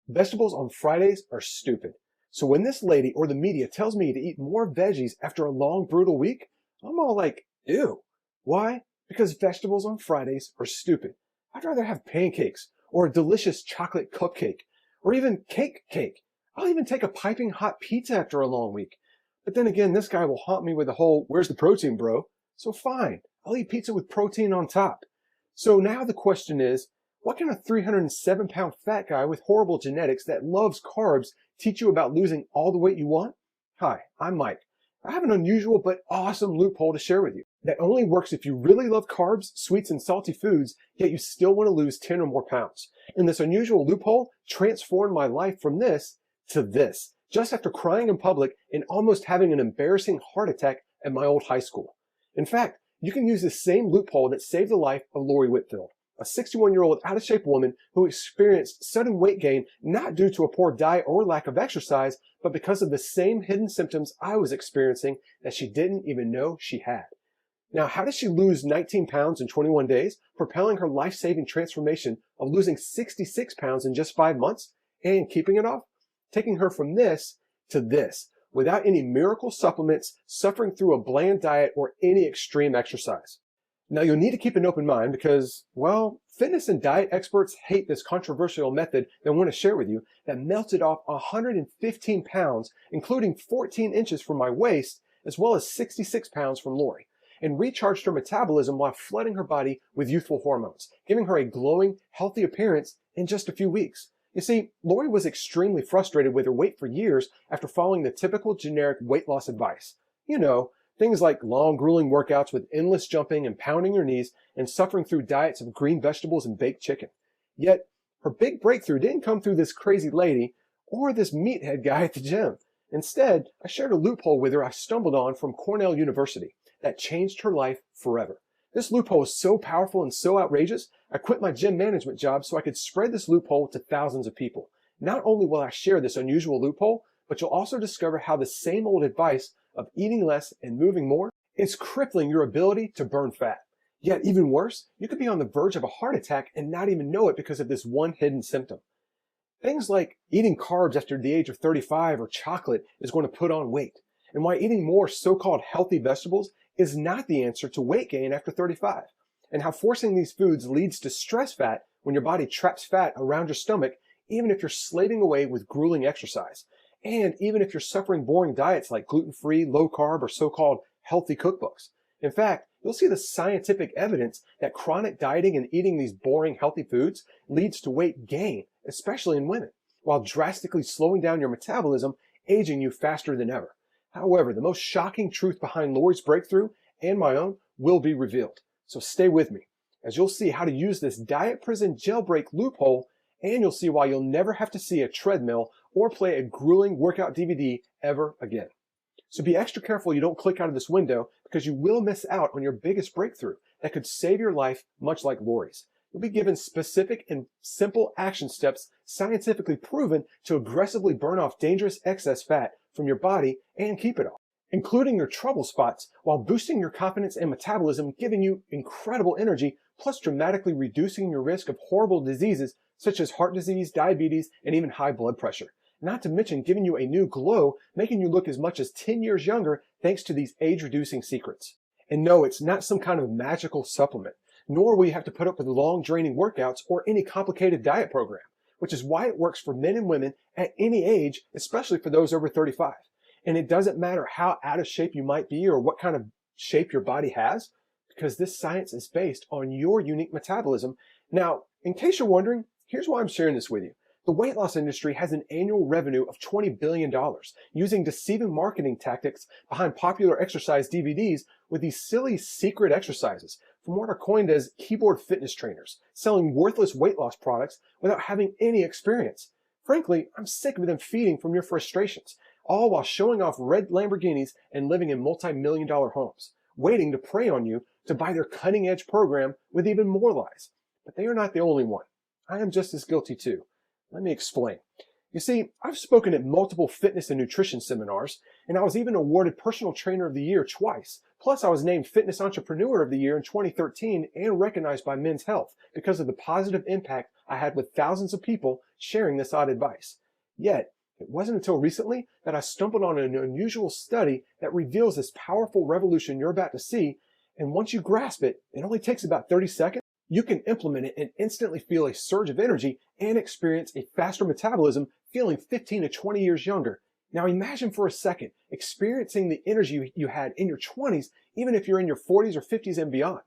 Vegetables on Fridays are stupid. So when this lady or the media tells me to eat more veggies after a long, brutal week, I'm all like, ew. Why? Because vegetables on Fridays are stupid. I'd rather have pancakes or a delicious chocolate cupcake or even cake. I'll even take a piping hot pizza after a long week. But then again, this guy will haunt me with the whole, where's the protein, bro? So fine, I'll eat pizza with protein on top. So now the question is, what can a 307-pound fat guy with horrible genetics that loves carbs teach you about losing all the weight you want? Hi, I'm Mike. I have an unusual but awesome loophole to share with you that only works if you really love carbs, sweets, and salty foods, yet you still want to lose 10 or more pounds. And this unusual loophole transformed my life from this to this, just after crying in public and almost having an embarrassing heart attack at my old high school. In fact, you can use the same loophole that saved the life of Lori Whitfield, a 61-year-old out-of-shape woman who experienced sudden weight gain not due to a poor diet or lack of exercise, but because of the same hidden symptoms I was experiencing that she didn't even know she had. Now, how did she lose 19 pounds in 21 days, propelling her life-saving transformation of losing 66 pounds in just 5 months and keeping it off? Taking her from this to this, without any miracle supplements, suffering through a bland diet, or any extreme exercise. Now, you'll need to keep an open mind because, well, fitness and diet experts hate this controversial method that I want to share with you that melted off 115 pounds, including 14 inches from my waist, as well as 66 pounds from Lori, and recharged her metabolism while flooding her body with youthful hormones, giving her a glowing, healthy appearance in just a few weeks. You see, Lori was extremely frustrated with her weight for years after following the typical generic weight loss advice. You know, things like long, grueling workouts with endless jumping and pounding your knees and suffering through diets of green vegetables and baked chicken. Yet, her big breakthrough didn't come through this crazy lady or this meathead guy at the gym. Instead, I shared a loophole with her I stumbled on from Cornell University that changed her life forever. This loophole is so powerful and so outrageous, I quit my gym management job so I could spread this loophole to thousands of people. Not only will I share this unusual loophole, but you'll also discover how the same old advice of eating less and moving more is crippling your ability to burn fat. Yet even worse, you could be on the verge of a heart attack and not even know it because of this one hidden symptom. Things like eating carbs after the age of 35 or chocolate is going to put on weight, and why eating more so-called healthy vegetables is not the answer to weight gain after 35, and how forcing these foods leads to stress fat when your body traps fat around your stomach, even if you're slaving away with grueling exercise, and even if you're suffering boring diets like gluten-free, low-carb, or so-called healthy cookbooks. In fact, you'll see the scientific evidence that chronic dieting and eating these boring healthy foods leads to weight gain, especially in women, while drastically slowing down your metabolism, aging you faster than ever. However, the most shocking truth behind Lori's breakthrough and my own will be revealed. So stay with me, as you'll see how to use this diet prison jailbreak loophole, and you'll see why you'll never have to see a treadmill or play a grueling workout DVD ever again. So be extra careful you don't click out of this window, because you will miss out on your biggest breakthrough that could save your life, much like Lori's. You'll be given specific and simple action steps scientifically proven to aggressively burn off dangerous excess fat from your body and keep it off, including your trouble spots, while boosting your confidence and metabolism, giving you incredible energy, plus dramatically reducing your risk of horrible diseases such as heart disease, diabetes, and even high blood pressure. Not to mention giving you a new glow, making you look as much as 10 years younger thanks to these age-reducing secrets. And no, it's not some kind of magical supplement, nor will you have to put up with long, draining workouts or any complicated diet program, which is why it works for men and women at any age, especially for those over 35. And it doesn't matter how out of shape you might be or what kind of shape your body has, because this science is based on your unique metabolism. Now, in case you're wondering, here's why I'm sharing this with you. The weight loss industry has an annual revenue of $20 billion using deceiving marketing tactics behind popular exercise DVDs with these silly secret exercises from what are coined as keyboard fitness trainers, selling worthless weight loss products without having any experience. Frankly, I'm sick of them feeding from your frustrations, all while showing off red Lamborghinis and living in multi-million-dollar homes, waiting to prey on you to buy their cutting-edge program with even more lies. But they are not the only one. I am just as guilty too. Let me explain. You see, I've spoken at multiple fitness and nutrition seminars, and I was even awarded Personal Trainer of the Year twice. Plus, I was named Fitness Entrepreneur of the Year in 2013 and recognized by Men's Health because of the positive impact I had with thousands of people sharing this odd advice. Yet, it wasn't until recently that I stumbled on an unusual study that reveals this powerful revolution you're about to see, and once you grasp it, it only takes about 30 seconds. You can implement it and instantly feel a surge of energy and experience a faster metabolism, feeling 15 to 20 years younger. Now imagine for a second experiencing the energy you had in your 20s, even if you're in your 40s or 50s and beyond.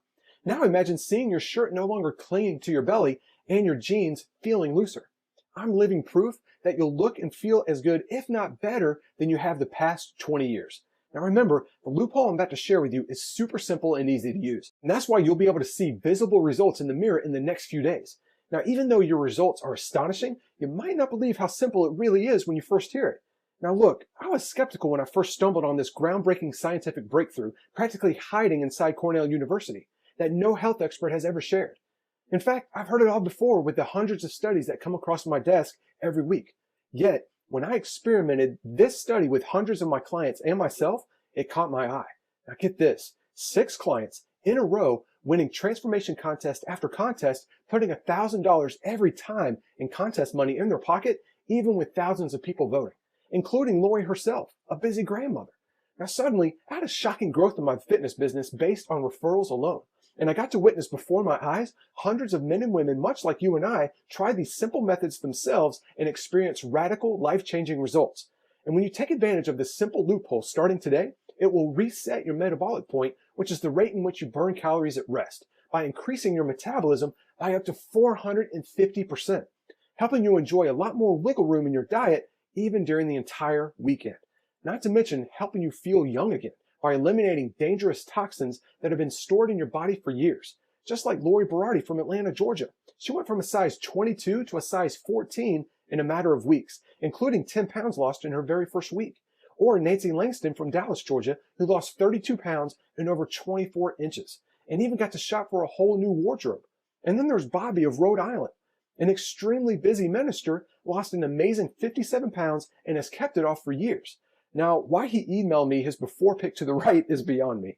Now imagine seeing your shirt no longer clinging to your belly and your jeans feeling looser. I'm living proof that you'll look and feel as good, if not better, than you have the past 20 years. Now remember, the loophole I'm about to share with you is super simple and easy to use. And that's why you'll be able to see visible results in the mirror in the next few days. Now, even though your results are astonishing, you might not believe how simple it really is when you first hear it. Now look, I was skeptical when I first stumbled on this groundbreaking scientific breakthrough, practically hiding inside Cornell University, that no health expert has ever shared. In fact, I've heard it all before with the hundreds of studies that come across my desk every week. Yet, when I experimented this study with hundreds of my clients and myself, it caught my eye. Now get this, 6 clients in a row winning transformation contest after contest, putting $1,000 every time in contest money in their pocket, even with thousands of people voting, including Lori herself, a busy grandmother. Now suddenly, I had a shocking growth in my fitness business based on referrals alone. And I got to witness before my eyes hundreds of men and women, much like you and I, try these simple methods themselves and experience radical, life-changing results. And when you take advantage of this simple loophole starting today, it will reset your metabolic point, which is the rate in which you burn calories at rest, by increasing your metabolism by up to 450%, helping you enjoy a lot more wiggle room in your diet even during the entire weekend. Not to mention helping you feel young again by eliminating dangerous toxins that have been stored in your body for years. Just like Lori Berardi from Atlanta, Georgia. She went from a size 22 to a size 14 in a matter of weeks, including 10 pounds lost in her very first week. Or Nancy Langston from Dallas, Georgia, who lost 32 pounds and over 24 inches, and even got to shop for a whole new wardrobe. And then there's Bobby of Rhode Island, an extremely busy minister, lost an amazing 57 pounds and has kept it off for years. Now, why he emailed me his before pic to the right is beyond me.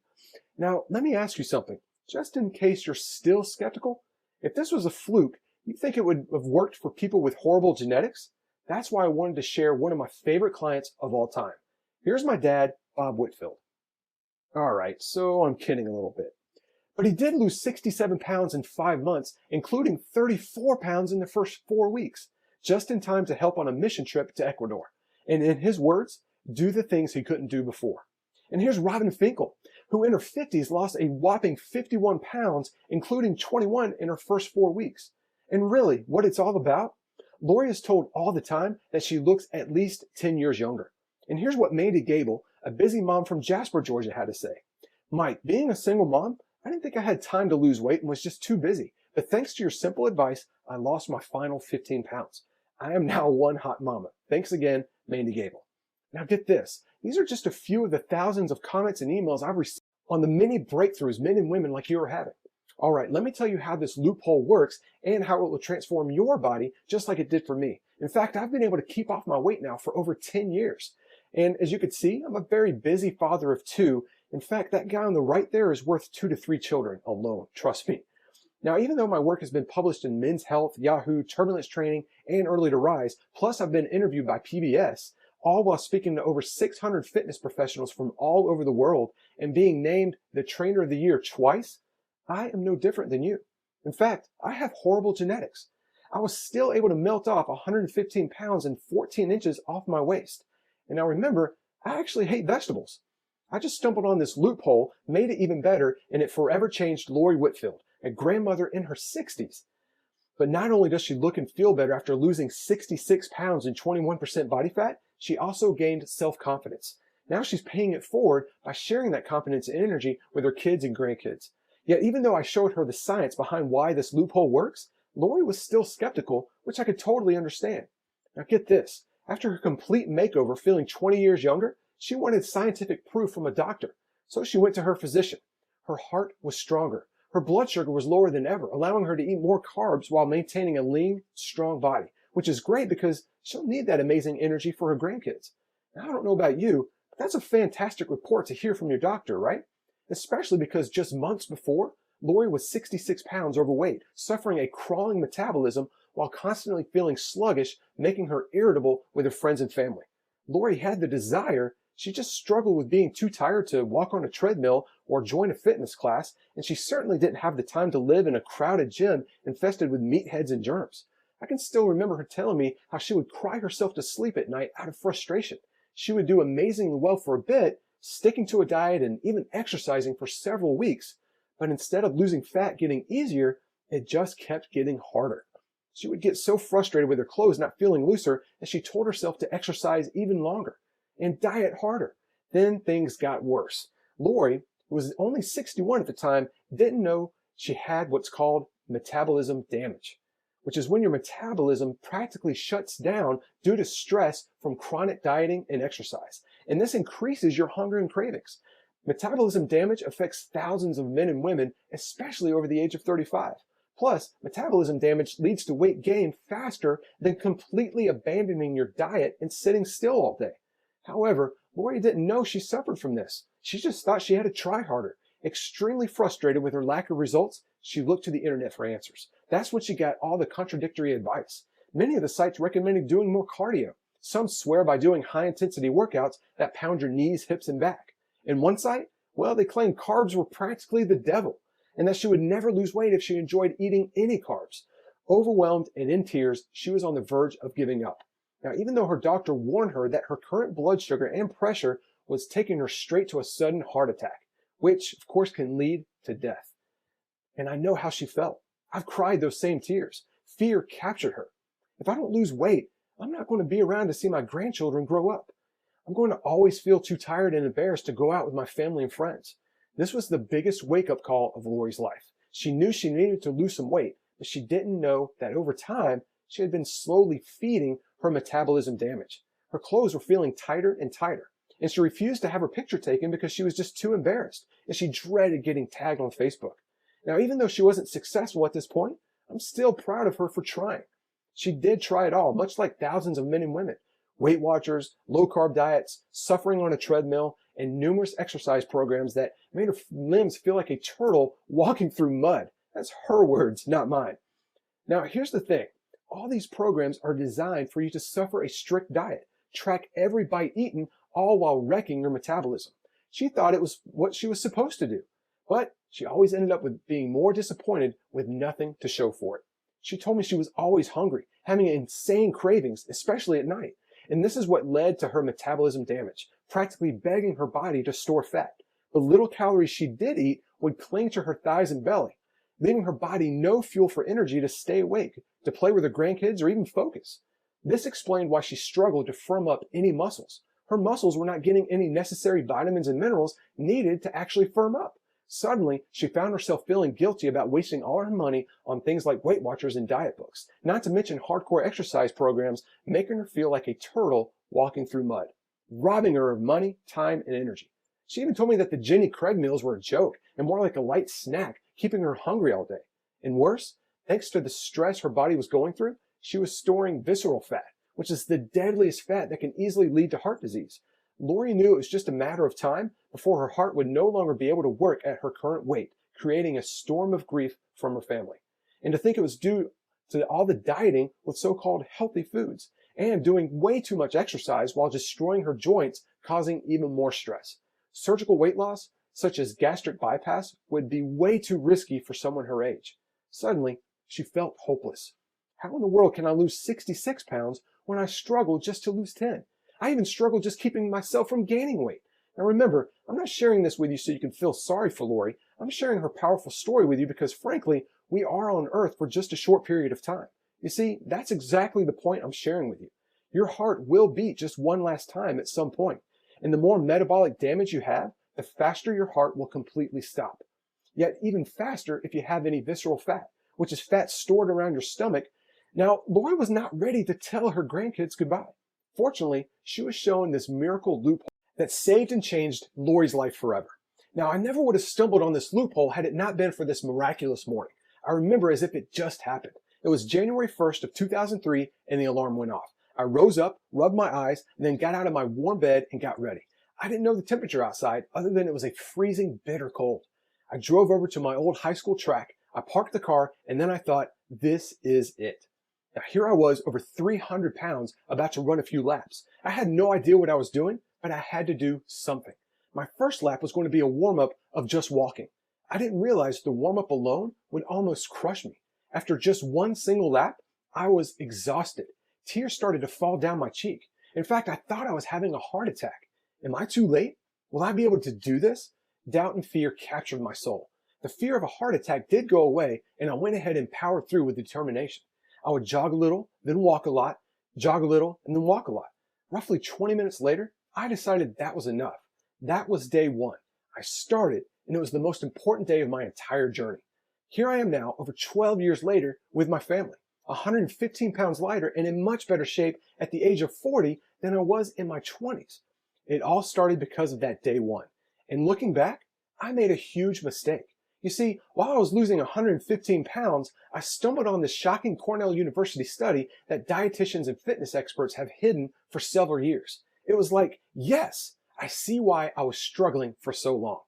Now, let me ask you something, just in case you're still skeptical. If this was a fluke, you think it would have worked for people with horrible genetics? That's why I wanted to share one of my favorite clients of all time. Here's my dad, Bob Whitfield. All right, so I'm kidding a little bit. But he did lose 67 pounds in 5 months, including 34 pounds in the first 4 weeks, just in time to help on a mission trip to Ecuador. And in his words, do the things he couldn't do before. And here's Robin Finkel, who in her 50s lost a whopping 51 pounds, including 21 in her first 4 weeks. And really, what it's all about? Lori is told all the time that she looks at least 10 years younger. And here's what Mandy Gable, a busy mom from Jasper, Georgia, had to say. Mike, being a single mom, I didn't think I had time to lose weight and was just too busy. But thanks to your simple advice, I lost my final 15 pounds. I am now one hot mama. Thanks again, Mandy Gable. Now get this. These are just a few of the thousands of comments and emails I've received on the many breakthroughs men and women like you are having. All right, let me tell you how this loophole works and how it will transform your body just like it did for me. In fact, I've been able to keep off my weight now for over 10 years. And as you can see, I'm a very busy father of 2. In fact, that guy on the right there is worth 2 to 3 children alone, trust me. Now, even though my work has been published in Men's Health, Yahoo, Turbulence Training, and Early to Rise, plus I've been interviewed by PBS, all while speaking to over 600 fitness professionals from all over the world and being named the Trainer of the Year twice, I am no different than you. In fact, I have horrible genetics. I was still able to melt off 115 pounds and 14 inches off my waist. And now remember, I actually hate vegetables. I just stumbled on this loophole, made it even better, and it forever changed Lori Whitfield, a grandmother in her 60s. But not only does she look and feel better after losing 66 pounds and 21% body fat, she also gained self-confidence. Now she's paying it forward by sharing that confidence and energy with her kids and grandkids. Yet even though I showed her the science behind why this loophole works, Lori was still skeptical, which I could totally understand. Now get this, after her complete makeover feeling 20 years younger, she wanted scientific proof from a doctor. So she went to her physician. Her heart was stronger. Her blood sugar was lower than ever, allowing her to eat more carbs while maintaining a lean, strong body, which is great because she'll need that amazing energy for her grandkids. Now, I don't know about you, but that's a fantastic report to hear from your doctor, right? Especially because just months before, Lori was 66 pounds overweight, suffering a crawling metabolism while constantly feeling sluggish, making her irritable with her friends and family. Lori had the desire, she just struggled with being too tired to walk on a treadmill or join a fitness class, and she certainly didn't have the time to live in a crowded gym infested with meatheads and germs. I can still remember her telling me how she would cry herself to sleep at night out of frustration. She would do amazingly well for a bit, sticking to a diet and even exercising for several weeks, but instead of losing fat getting easier, it just kept getting harder. She would get so frustrated with her clothes not feeling looser that she told herself to exercise even longer and diet harder. Then things got worse. Lori, who was only 61 at the time, didn't know she had what's called metabolism damage, which is when your metabolism practically shuts down due to stress from chronic dieting and exercise. And this increases your hunger and cravings. Metabolism damage affects thousands of men and women, especially over the age of 35. Plus, metabolism damage leads to weight gain faster than completely abandoning your diet and sitting still all day. However, Lori didn't know she suffered from this. She just thought she had to try harder. Extremely frustrated with her lack of results, she looked to the internet for answers. That's when she got all the contradictory advice. Many of the sites recommended doing more cardio. Some swear by doing high-intensity workouts that pound your knees, hips, and back. In one site, well, they claimed carbs were practically the devil, and that she would never lose weight if she enjoyed eating any carbs. Overwhelmed and in tears, she was on the verge of giving up. Now, even though her doctor warned her that her current blood sugar and pressure was taking her straight to a sudden heart attack, which, of course, can lead to death. And I know how she felt. I've cried those same tears. Fear captured her. If I don't lose weight, I'm not going to be around to see my grandchildren grow up. I'm going to always feel too tired and embarrassed to go out with my family and friends. This was the biggest wake-up call of Lori's life. She knew she needed to lose some weight, but she didn't know that over time, she had been slowly feeding her metabolism damage. Her clothes were feeling tighter and tighter, and she refused to have her picture taken because she was just too embarrassed, and she dreaded getting tagged on Facebook. Now, even though she wasn't successful at this point, I'm still proud of her for trying. She did try it all, much like thousands of men and women. Weight Watchers, low-carb diets, suffering on a treadmill, and numerous exercise programs that made her limbs feel like a turtle walking through mud. That's her words, not mine. Now, here's the thing. All these programs are designed for you to suffer a strict diet, track every bite eaten, all while wrecking your metabolism. She thought it was what she was supposed to do, but she always ended up with being more disappointed with nothing to show for it. She told me she was always hungry, having insane cravings, especially at night. And this is what led to her metabolism damage, practically begging her body to store fat. The little calories she did eat would cling to her thighs and belly, leaving her body no fuel for energy to stay awake, to play with her grandkids, or even focus. This explained why she struggled to firm up any muscles. Her muscles were not getting any necessary vitamins and minerals needed to actually firm up. Suddenly, she found herself feeling guilty about wasting all her money on things like Weight Watchers and diet books, not to mention hardcore exercise programs, making her feel like a turtle walking through mud, robbing her of money, time, and energy. She even told me that the Jenny Craig meals were a joke and more like a light snack, keeping her hungry all day. And worse, thanks to the stress her body was going through, she was storing visceral fat, which is the deadliest fat that can easily lead to heart disease. Lori knew it was just a matter of time before her heart would no longer be able to work at her current weight, creating a storm of grief from her family. And to think it was due to all the dieting with so-called healthy foods and doing way too much exercise while destroying her joints, causing even more stress. Surgical weight loss, such as gastric bypass, would be way too risky for someone her age. Suddenly, she felt hopeless. How in the world can I lose 66 pounds when I struggle just to lose 10? I even struggle just keeping myself from gaining weight. Now remember, I'm not sharing this with you so you can feel sorry for Lori. I'm sharing her powerful story with you because frankly, we are on earth for just a short period of time. You see, that's exactly the point I'm sharing with you. Your heart will beat just one last time at some point. And the more metabolic damage you have, the faster your heart will completely stop. Yet even faster if you have any visceral fat, which is fat stored around your stomach. Now, Lori was not ready to tell her grandkids goodbye. Fortunately, she was shown this miracle loophole that saved and changed Lori's life forever. Now, I never would have stumbled on this loophole had it not been for this miraculous morning. I remember as if it just happened. It was January 1st of 2003 and the alarm went off. I rose up, rubbed my eyes, and then got out of my warm bed and got ready. I didn't know the temperature outside other than it was a freezing, bitter cold. I drove over to my old high school track. I parked the car and then I thought, this is it. Now here I was, over 300 pounds, about to run a few laps. I had no idea what I was doing, but I had to do something. My first lap was going to be a warm-up of just walking. I didn't realize the warm-up alone would almost crush me. After just one single lap, I was exhausted. Tears started to fall down my cheek. In fact, I thought I was having a heart attack. Am I too late? Will I be able to do this? Doubt and fear captured my soul. The fear of a heart attack did go away, and I went ahead and powered through with determination. I would jog a little, then walk a lot, jog a little, and then walk a lot. Roughly 20 minutes later, I decided that was enough. That was day one. I started, and it was the most important day of my entire journey. Here I am now, over 12 years later, with my family, 115 pounds lighter and in much better shape at the age of 40 than I was in my 20s. It all started because of that day one. And looking back, I made a huge mistake. You see, while I was losing 115 pounds, I stumbled on this shocking Cornell University study that dietitians and fitness experts have hidden for several years. It was like, yes, I see why I was struggling for so long.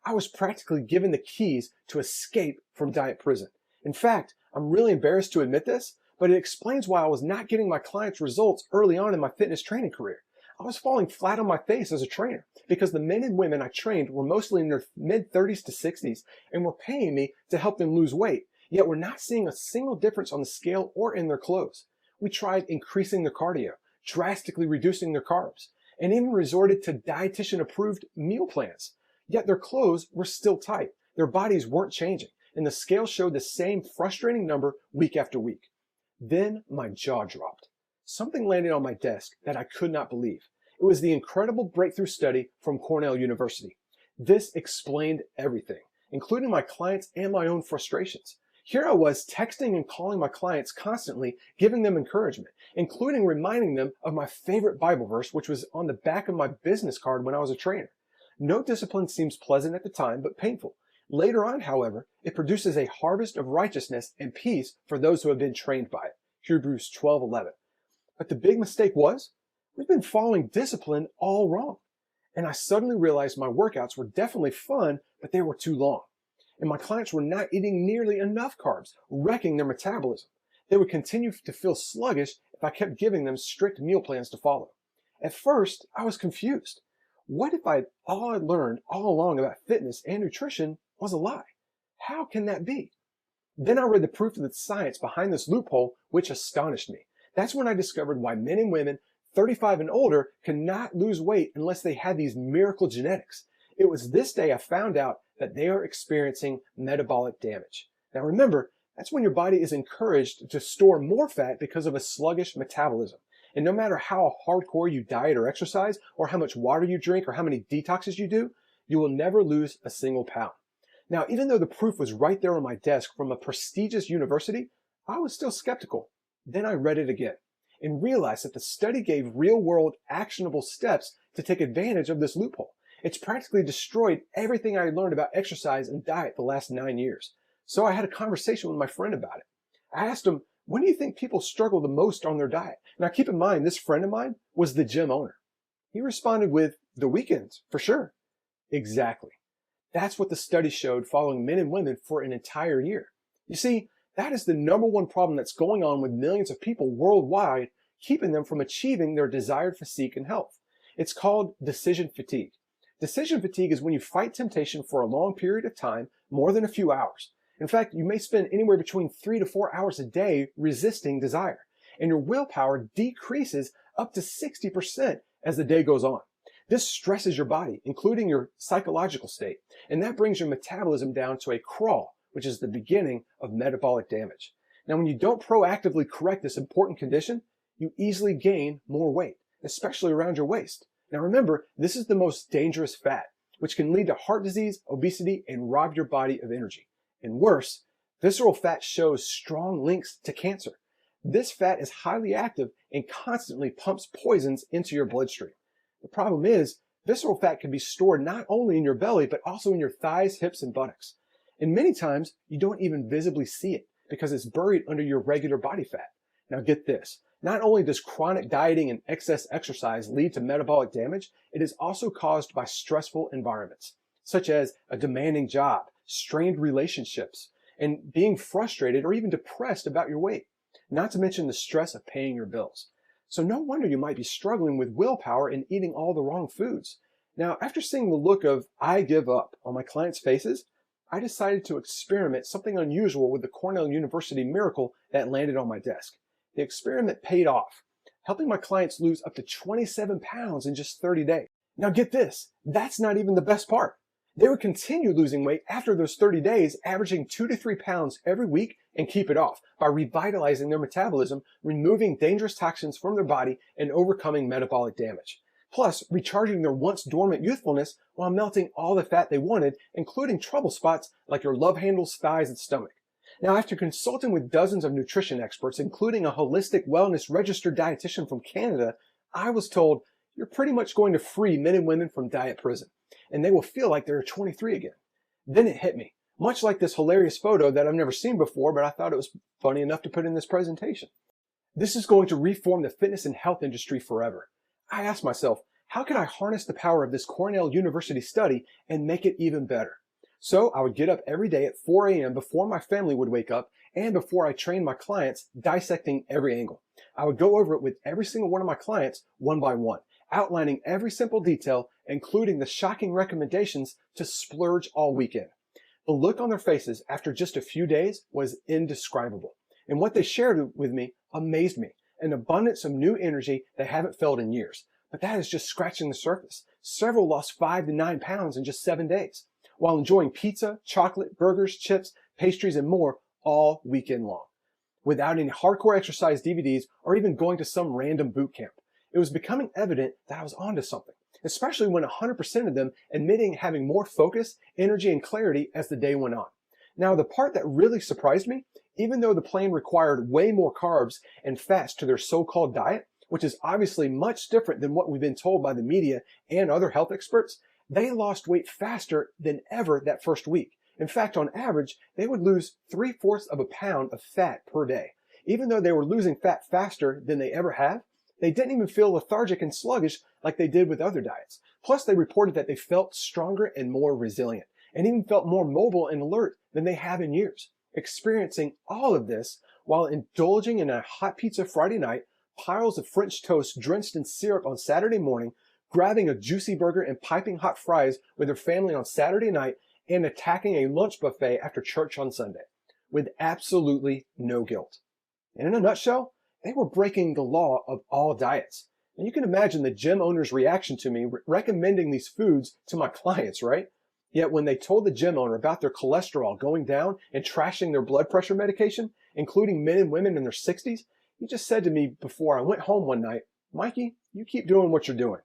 I was practically given the keys to escape from diet prison. In fact, I'm really embarrassed to admit this, but it explains why I was not getting my clients results early on in my fitness training career. I was falling flat on my face as a trainer because the men and women I trained were mostly in their mid-30s to 60s and were paying me to help them lose weight, yet we're not seeing a single difference on the scale or in their clothes. We tried increasing their cardio, drastically reducing their carbs, and even resorted to dietitian-approved meal plans. Yet their clothes were still tight, their bodies weren't changing, and the scale showed the same frustrating number week after week. Then my jaw dropped. Something landed on my desk that I could not believe. It was the incredible breakthrough study from Cornell University. This explained everything, including my clients and my own frustrations. Here I was texting and calling my clients constantly, giving them encouragement, including reminding them of my favorite Bible verse, which was on the back of my business card when I was a trainer. No discipline seems pleasant at the time, but painful. Later on, however, it produces a harvest of righteousness and peace for those who have been trained by it. Hebrews 12:11. But the big mistake was, we've been following discipline all wrong. And I suddenly realized my workouts were definitely fun, but they were too long. And my clients were not eating nearly enough carbs, wrecking their metabolism. They would continue to feel sluggish if I kept giving them strict meal plans to follow. At first, I was confused. What if all I'd learned all along about fitness and nutrition was a lie? How can that be? Then I read the proof of the science behind this loophole, which astonished me. That's when I discovered why men and women 35 and older cannot lose weight unless they have these miracle genetics. It was this day I found out that they are experiencing metabolic damage. Now remember, that's when your body is encouraged to store more fat because of a sluggish metabolism. And no matter how hardcore you diet or exercise, or how much water you drink, or how many detoxes you do, you will never lose a single pound. Now, even though the proof was right there on my desk from a prestigious university, I was still skeptical. Then I read it again and realized that the study gave real-world actionable steps to take advantage of this loophole. It's practically destroyed everything I learned about exercise and diet the last 9 years. So I had a conversation with my friend about it. I asked him, when do you think people struggle the most on their diet? Now keep in mind, this friend of mine was the gym owner. He responded with, the weekends, for sure. Exactly. That's what the study showed following men and women for an entire year. You see, that is the number one problem that's going on with millions of people worldwide, keeping them from achieving their desired physique and health. It's called decision fatigue. Decision fatigue is when you fight temptation for a long period of time, more than a few hours. In fact, you may spend anywhere between 3 to 4 hours a day resisting desire, and your willpower decreases up to 60% as the day goes on. This stresses your body, including your psychological state, and that brings your metabolism down to a crawl, which is the beginning of metabolic damage. Now, when you don't proactively correct this important condition, you easily gain more weight, especially around your waist. Now remember, this is the most dangerous fat, which can lead to heart disease, obesity, and rob your body of energy. And worse, visceral fat shows strong links to cancer. This fat is highly active and constantly pumps poisons into your bloodstream. The problem is, visceral fat can be stored not only in your belly, but also in your thighs, hips, and buttocks. And many times, you don't even visibly see it because it's buried under your regular body fat. Now get this, not only does chronic dieting and excess exercise lead to metabolic damage, it is also caused by stressful environments, such as a demanding job, strained relationships, and being frustrated or even depressed about your weight. not to mention the stress of paying your bills. So no wonder you might be struggling with willpower and eating all the wrong foods. Now, after seeing the look of "I give up" on my clients' faces, I decided to experiment something unusual with the Cornell University miracle that landed on my desk. The experiment paid off, helping my clients lose up to 27 pounds in just 30 days. Now get this, that's not even the best part. They would continue losing weight after those 30 days, averaging 2 to 3 pounds every week, and keep it off by revitalizing their metabolism, removing dangerous toxins from their body, and overcoming metabolic damage. Plus, recharging their once dormant youthfulness while melting all the fat they wanted, including trouble spots like your love handles, thighs, and stomach. Now, after consulting with dozens of nutrition experts, including a holistic wellness registered dietitian from Canada, I was told, you're pretty much going to free men and women from diet prison, and they will feel like they're 23 again. Then it hit me, much like this hilarious photo that I've never seen before, but I thought it was funny enough to put in this presentation. This is going to reform the fitness and health industry forever. I asked myself, how can I harness the power of this Cornell University study and make it even better? So I would get up every day at 4 a.m. before my family would wake up and before I trained my clients, dissecting every angle. I would go over it with every single one of my clients one by one, outlining every simple detail, including the shocking recommendations to splurge all weekend. The look on their faces after just a few days was indescribable. And what they shared with me amazed me, an abundance of new energy they haven't felt in years. But that is just scratching the surface. Several lost 5 to 9 pounds in just 7 days, while enjoying pizza, chocolate, burgers, chips, pastries, and more all weekend long, without any hardcore exercise DVDs or even going to some random boot camp. It was becoming evident that I was onto something, especially when 100% of them admitting having more focus, energy, and clarity as the day went on. Now, the part that really surprised me, even though the plan required way more carbs and fats to their so-called diet, which is obviously much different than what we've been told by the media and other health experts, they lost weight faster than ever that first week. In fact, on average, they would lose 3/4 of a pound of fat per day. Even though they were losing fat faster than they ever have, they didn't even feel lethargic and sluggish like they did with other diets. Plus, they reported that they felt stronger and more resilient, and even felt more mobile and alert than they have in years. Experiencing all of this while indulging in a hot pizza Friday night, piles of French toast drenched in syrup on Saturday morning, grabbing a juicy burger and piping hot fries with their family on Saturday night, and attacking a lunch buffet after church on Sunday, with absolutely no guilt. And in a nutshell, they were breaking the law of all diets. And you can imagine the gym owner's reaction to me recommending these foods to my clients, right? Yet when they told the gym owner about their cholesterol going down and trashing their blood pressure medication, including men and women in their 60s, he just said to me before I went home one night, "Mikey, you keep doing what you're doing."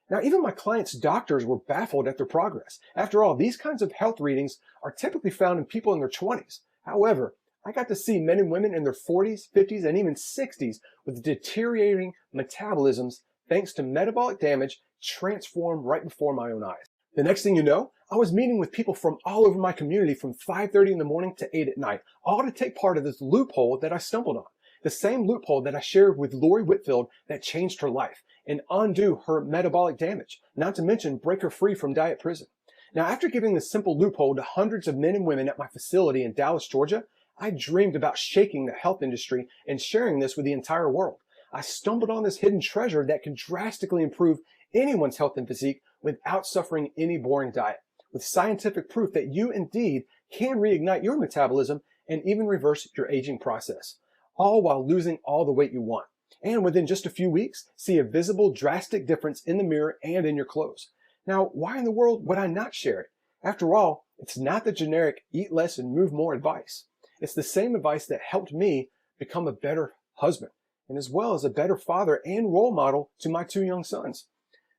Now, even my clients' doctors were baffled at their progress. After all, these kinds of health readings are typically found in people in their 20s. However, I got to see men and women in their 40s, 50s, and even 60s with deteriorating metabolisms thanks to metabolic damage transform right before my own eyes. The next thing you know, I was meeting with people from all over my community from 5:30 in the morning to 8 at night, all to take part of this loophole that I stumbled on. The same loophole that I shared with Lori Whitfield that changed her life and undo her metabolic damage, not to mention break her free from diet prison. Now, after giving this simple loophole to hundreds of men and women at my facility in Dallas, Georgia, I dreamed about shaking the health industry and sharing this with the entire world. I stumbled on this hidden treasure that can drastically improve anyone's health and physique without suffering any boring diet, with scientific proof that you indeed can reignite your metabolism and even reverse your aging process, all while losing all the weight you want. And within just a few weeks, see a visible, drastic difference in the mirror and in your clothes. Now, why in the world would I not share it? After all, it's not the generic eat less and move more advice. It's the same advice that helped me become a better husband, and as well as a better father and role model to my 2 young sons.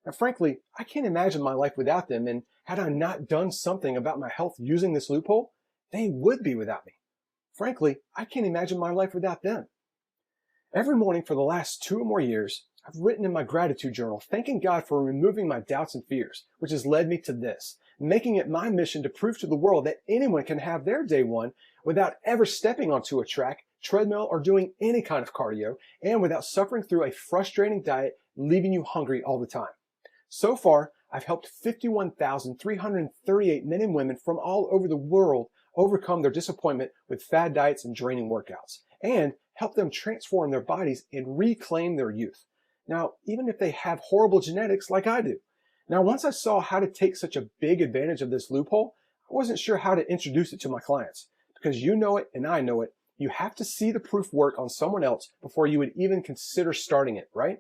Now, frankly, I can't imagine my life without them, and had I not done something about my health using this loophole, they would be without me. Frankly, I can't imagine my life without them. Every morning for the last 2 or more years, I've written in my gratitude journal, thanking God for removing my doubts and fears, which has led me to this, making it my mission to prove to the world that anyone can have their day one without ever stepping onto a track, treadmill, or doing any kind of cardio, and without suffering through a frustrating diet leaving you hungry all the time. So far, I've helped 51,338 men and women from all over the world overcome their disappointment with fad diets and draining workouts, and help them transform their bodies and reclaim their youth. Now, even if they have horrible genetics like I do. Now, once I saw how to take such a big advantage of this loophole, I wasn't sure how to introduce it to my clients. Because you know it and I know it, you have to see the proof work on someone else before you would even consider starting it, right?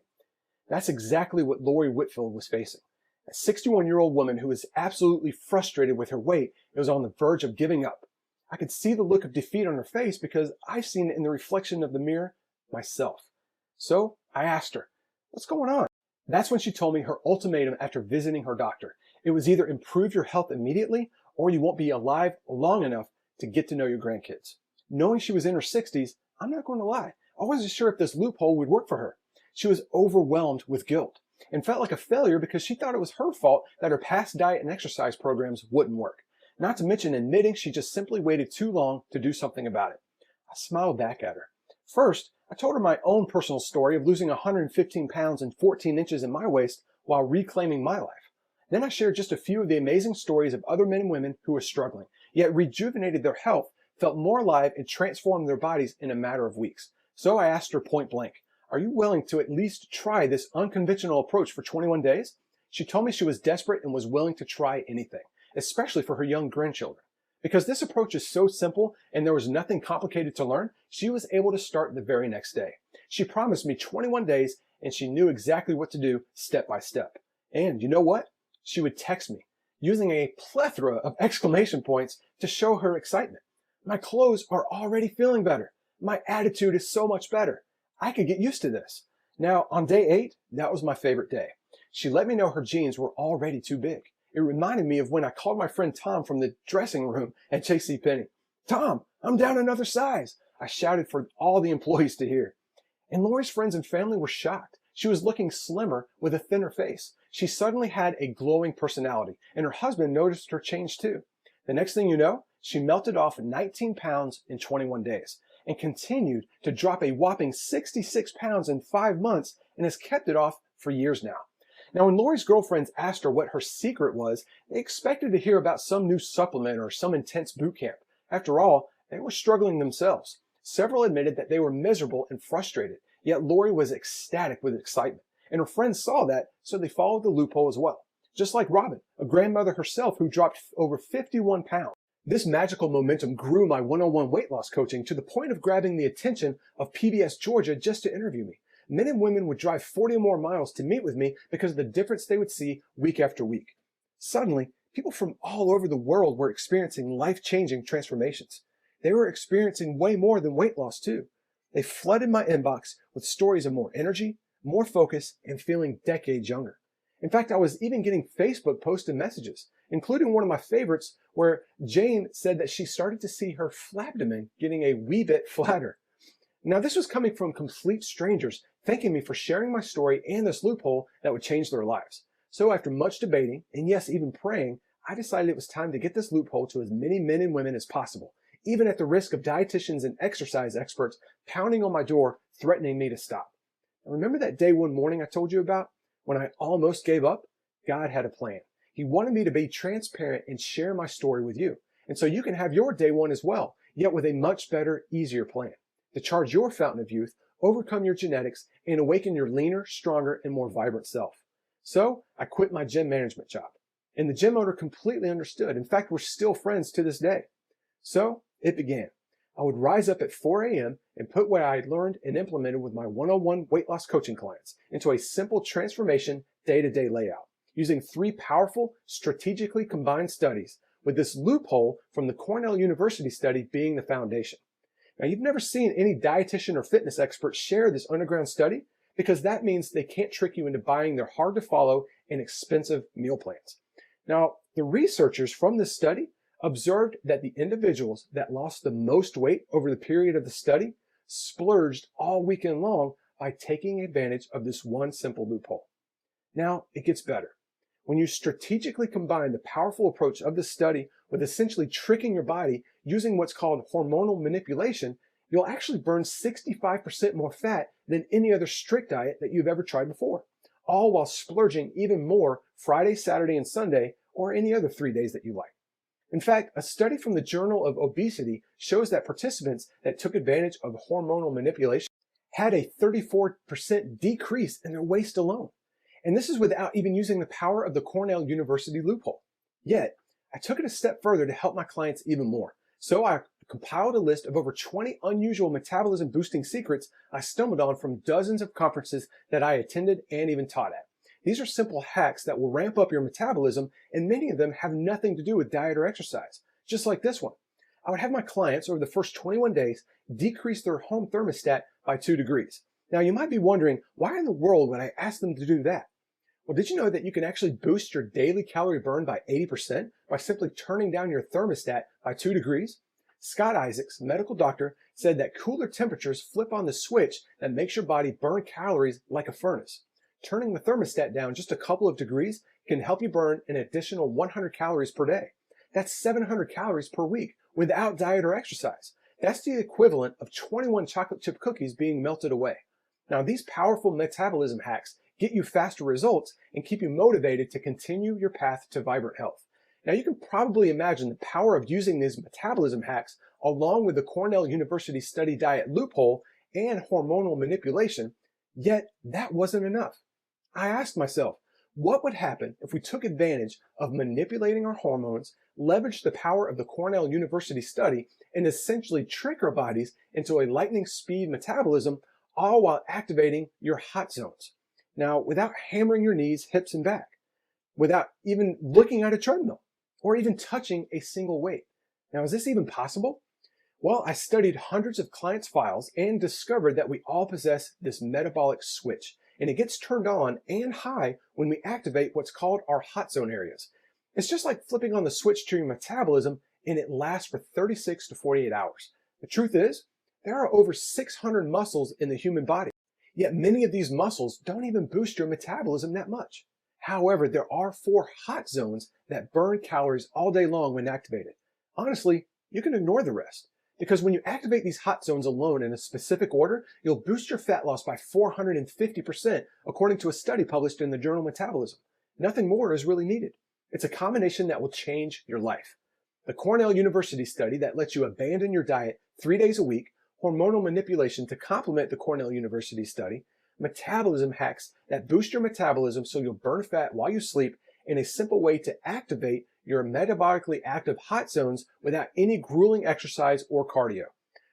That's exactly what Lori Whitfield was facing. A 61-year-old woman who was absolutely frustrated with her weight and was on the verge of giving up. I could see the look of defeat on her face because I've seen it in the reflection of the mirror myself. So I asked her, what's going on? That's when she told me her ultimatum after visiting her doctor. It was either improve your health immediately or you won't be alive long enough to get to know your grandkids. Knowing she was in her 60s, I'm not going to lie, I wasn't sure if this loophole would work for her. She was overwhelmed with guilt and felt like a failure because she thought it was her fault that her past diet and exercise programs wouldn't work. Not to mention admitting she just simply waited too long to do something about it. I smiled back at her. First, I told her my own personal story of losing 115 pounds and 14 inches in my waist while reclaiming my life. Then I shared just a few of the amazing stories of other men and women who were struggling, yet rejuvenated their health, felt more alive, and transformed their bodies in a matter of weeks. So I asked her point blank, are you willing to at least try this unconventional approach for 21 days? She told me she was desperate and was willing to try anything, especially for her young grandchildren. Because this approach is so simple and there was nothing complicated to learn, she was able to start the very next day. She promised me 21 days and she knew exactly what to do step by step. And you know what? She would text me, using a plethora of exclamation points to show her excitement. My clothes are already feeling better. My attitude is so much better. I could get used to this. Now, on day 8, that was my favorite day. She let me know her jeans were already too big. It reminded me of when I called my friend Tom from the dressing room at JCPenney. Tom, I'm down another size. I shouted for all the employees to hear. And Lori's friends and family were shocked. She was looking slimmer with a thinner face. She suddenly had a glowing personality, and her husband noticed her change too. The next thing you know, she melted off 19 pounds in 21 days and continued to drop a whopping 66 pounds in 5 months and has kept it off for years now. Now, when Lori's girlfriends asked her what her secret was, they expected to hear about some new supplement or some intense boot camp. After all, they were struggling themselves. Several admitted that they were miserable and frustrated, yet Lori was ecstatic with excitement. And her friends saw that, so they followed the loophole as well. Just like Robin, a grandmother herself who dropped over 51 pounds. This magical momentum grew my one-on-one weight loss coaching to the point of grabbing the attention of PBS Georgia just to interview me. Men and women would drive 40 more miles to meet with me because of the difference they would see week after week. Suddenly, people from all over the world were experiencing life-changing transformations. They were experiencing way more than weight loss too. They flooded my inbox with stories of more energy, more focus, and feeling decades younger. In fact, I was even getting Facebook posts and messages, including one of my favorites where Jane said that she started to see her flabdomen getting a wee bit flatter. Now, this was coming from complete strangers thanking me for sharing my story and this loophole that would change their lives. So after much debating, and yes, even praying, I decided it was time to get this loophole to as many men and women as possible, even at the risk of dietitians and exercise experts pounding on my door, threatening me to stop. Now, remember that day one morning I told you about? When I almost gave up? God had a plan. He wanted me to be transparent and share my story with you. And so you can have your day one as well, yet with a much better, easier plan. To charge your fountain of youth, overcome your genetics, and awaken your leaner, stronger, and more vibrant self. So I quit my gym management job. And the gym owner completely understood. In fact, we're still friends to this day. So it began. I would rise up at 4 a.m. and put what I had learned and implemented with my one-on-one weight loss coaching clients into a simple transformation day-to-day layout, using 3 powerful, strategically combined studies, with this loophole from the Cornell University study being the foundation. Now, you've never seen any dietitian or fitness expert share this underground study because that means they can't trick you into buying their hard-to-follow and expensive meal plans. Now, the researchers from this study observed that the individuals that lost the most weight over the period of the study splurged all weekend long by taking advantage of this one simple loophole. Now, it gets better. When you strategically combine the powerful approach of this study with essentially tricking your body using what's called hormonal manipulation, you'll actually burn 65% more fat than any other strict diet that you've ever tried before, all while splurging even more Friday, Saturday, and Sunday, or any other 3 days that you like. In fact, a study from the Journal of Obesity shows that participants that took advantage of hormonal manipulation had a 34% decrease in their waist alone. And this is without even using the power of the Cornell University loophole. Yet, I took it a step further to help my clients even more. So I compiled a list of over 20 unusual metabolism boosting secrets I stumbled on from dozens of conferences that I attended and even taught at. These are simple hacks that will ramp up your metabolism, and many of them have nothing to do with diet or exercise, just like this one. I would have my clients over the first 21 days decrease their home thermostat by 2 degrees. Now you might be wondering, why in the world would I ask them to do that? Well, did you know that you can actually boost your daily calorie burn by 80% by simply turning down your thermostat by 2 degrees? Scott Isaacs, medical doctor, said that cooler temperatures flip on the switch that makes your body burn calories like a furnace. Turning the thermostat down just a couple of degrees can help you burn an additional 100 calories per day. That's 700 calories per week without diet or exercise. That's the equivalent of 21 chocolate chip cookies being melted away. Now, these powerful metabolism hacks get you faster results and keep you motivated to continue your path to vibrant health. Now, you can probably imagine the power of using these metabolism hacks along with the Cornell University study diet loophole and hormonal manipulation, yet that wasn't enough. I asked myself, what would happen if we took advantage of manipulating our hormones, leveraged the power of the Cornell University study, and essentially trick our bodies into a lightning speed metabolism, all while activating your hot zones? Now, without hammering your knees, hips, and back, without even looking at a treadmill, or even touching a single weight. Now, is this even possible? Well, I studied hundreds of clients' files and discovered that we all possess this metabolic switch, and it gets turned on and high when we activate what's called our hot zone areas. It's just like flipping on the switch to your metabolism, and it lasts for 36 to 48 hours. The truth is, there are over 600 muscles in the human body, yet many of these muscles don't even boost your metabolism that much. However, there are 4 hot zones that burn calories all day long when activated. Honestly, you can ignore the rest, because when you activate these hot zones alone in a specific order, you'll boost your fat loss by 450%, according to a study published in the journal Metabolism. Nothing more is really needed. It's a combination that will change your life. The Cornell University study that lets you abandon your diet 3 days a week, hormonal manipulation to complement the Cornell University study, metabolism hacks that boost your metabolism so you'll burn fat while you sleep, and a simple way to activate your metabolically active hot zones without any grueling exercise or cardio.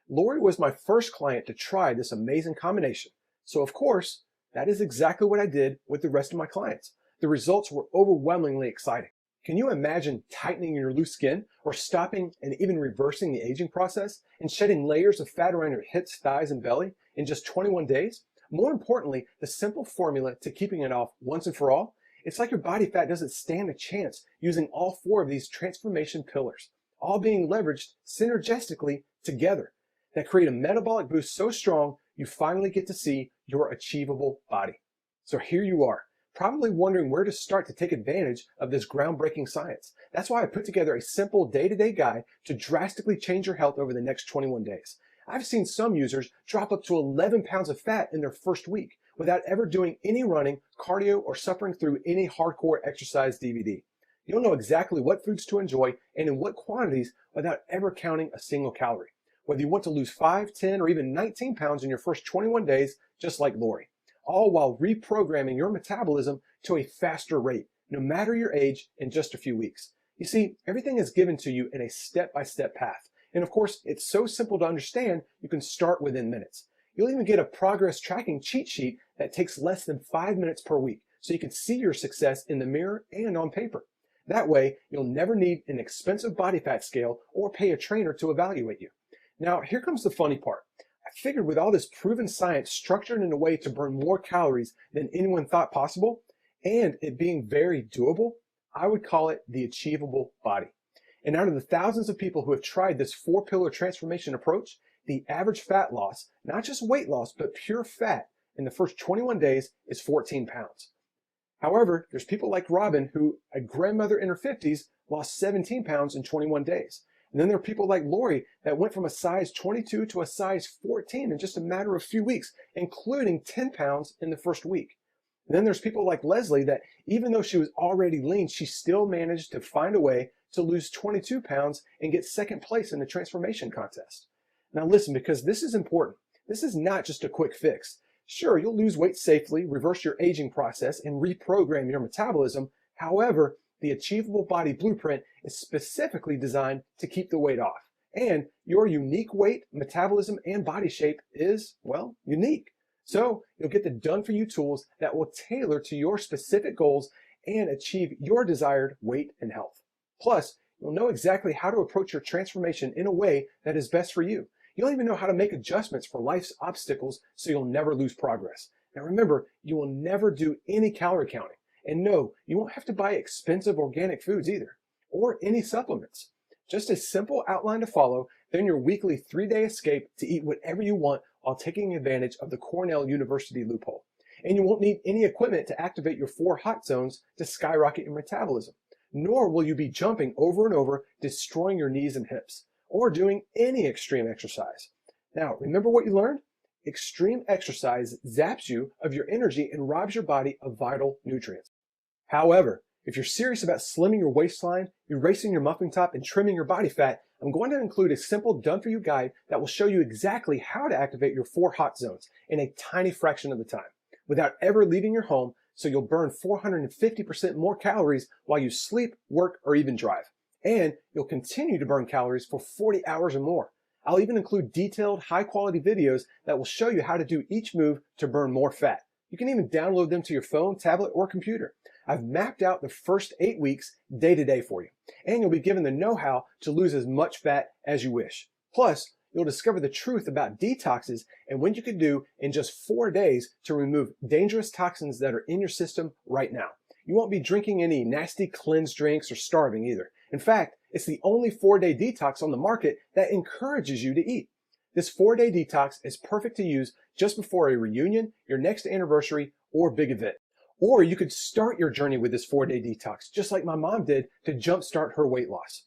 Lori was my first client to try this amazing combination. So of course, that is exactly what I did with the rest of my clients. The results were overwhelmingly exciting. Can you imagine tightening your loose skin, or stopping and even reversing the aging process and shedding layers of fat around your hips, thighs, and belly in just 21 days? More importantly, the simple formula to keeping it off once and for all, it's like your body fat doesn't stand a chance using all 4 of these transformation pillars, all being leveraged synergistically together, that create a metabolic boost so strong you finally get to see your achievable body. So here you are, probably wondering where to start to take advantage of this groundbreaking science. That's why I put together a simple day-to-day guide to drastically change your health over the next 21 days. I've seen some users drop up to 11 pounds of fat in their first week without ever doing any running, cardio, or suffering through any hardcore exercise DVD. You'll know exactly what foods to enjoy and in what quantities without ever counting a single calorie. Whether you want to lose 5, 10, or even 19 pounds in your first 21 days, just like Lori, all while reprogramming your metabolism to a faster rate, no matter your age, in just a few weeks. You see, everything is given to you in a step-by-step path. And of course, it's so simple to understand, you can start within minutes. You'll even get a progress tracking cheat sheet that takes less than 5 minutes per week, so you can see your success in the mirror and on paper. That way, you'll never need an expensive body fat scale or pay a trainer to evaluate you. Now, here comes the funny part. I figured with all this proven science structured in a way to burn more calories than anyone thought possible, and it being very doable, I would call it the Achievable Body. And out of the thousands of people who have tried this 4-pillar transformation approach, the average fat loss, not just weight loss, but pure fat in the first 21 days is 14 pounds. However, there's people like Robin, who, a grandmother in her 50s, lost 17 pounds in 21 days. And then there are people like Lori that went from a size 22 to a size 14 in just a matter of a few weeks, including 10 pounds in the first week. And then there's people like Leslie that even though she was already lean, she still managed to find a way to lose 22 pounds and get second place in the transformation contest. Now listen, because this is important. This is not just a quick fix. Sure, you'll lose weight safely, reverse your aging process, and reprogram your metabolism. However, the Achievable Body Blueprint is specifically designed to keep the weight off. And your unique weight, metabolism, and body shape is, well, unique. So you'll get the done-for-you tools that will tailor to your specific goals and achieve your desired weight and health. Plus, you'll know exactly how to approach your transformation in a way that is best for you. You'll even know how to make adjustments for life's obstacles so you'll never lose progress. Now remember, you will never do any calorie counting. And no, you won't have to buy expensive organic foods either, or any supplements. Just a simple outline to follow, then your weekly 3-day escape to eat whatever you want while taking advantage of the Cornell University loophole. And you won't need any equipment to activate your 4 hot zones to skyrocket your metabolism. Nor will you be jumping over and over, destroying your knees and hips, or doing any extreme exercise. Now, remember what you learned? Extreme exercise zaps you of your energy and robs your body of vital nutrients. However, if you're serious about slimming your waistline, erasing your muffin top, and trimming your body fat, I'm going to include a simple done-for-you guide that will show you exactly how to activate your 4 hot zones in a tiny fraction of the time, without ever leaving your home, so you'll burn 450% more calories while you sleep, work, or even drive. And you'll continue to burn calories for 40 hours or more. I'll even include detailed, high-quality videos that will show you how to do each move to burn more fat. You can even download them to your phone, tablet, or computer. I've mapped out the first 8 weeks day to day for you, and you'll be given the know-how to lose as much fat as you wish. Plus, you'll discover the truth about detoxes and what you can do in just 4 days to remove dangerous toxins that are in your system right now. You won't be drinking any nasty cleanse drinks or starving either. In fact, it's the only 4-day detox on the market that encourages you to eat. This 4-day detox is perfect to use just before a reunion, your next anniversary, or big event. Or you could start your journey with this 4-day detox, just like my mom did to jumpstart her weight loss.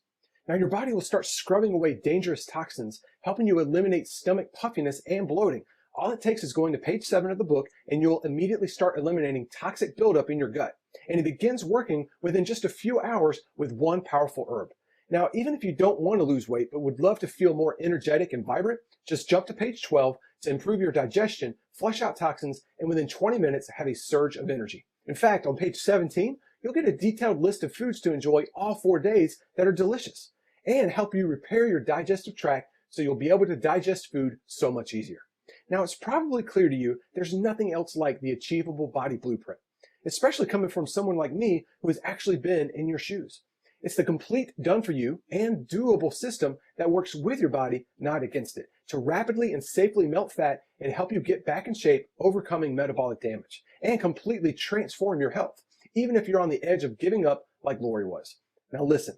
Now your body will start scrubbing away dangerous toxins, helping you eliminate stomach puffiness and bloating. All it takes is going to page 7 of the book, and you'll immediately start eliminating toxic buildup in your gut. And it begins working within just a few hours with one powerful herb. Now, even if you don't want to lose weight, but would love to feel more energetic and vibrant, just jump to page 12 to improve your digestion, flush out toxins, and within 20 minutes have a surge of energy. In fact, on page 17, you'll get a detailed list of foods to enjoy all 4 days that are delicious and help you repair your digestive tract so you'll be able to digest food so much easier. Now, it's probably clear to you there's nothing else like the Achievable Body Blueprint, especially coming from someone like me who has actually been in your shoes. It's the complete done-for-you and doable system that works with your body, not against it, to rapidly and safely melt fat and help you get back in shape, overcoming metabolic damage, and completely transform your health, even if you're on the edge of giving up like Lori was. Now listen,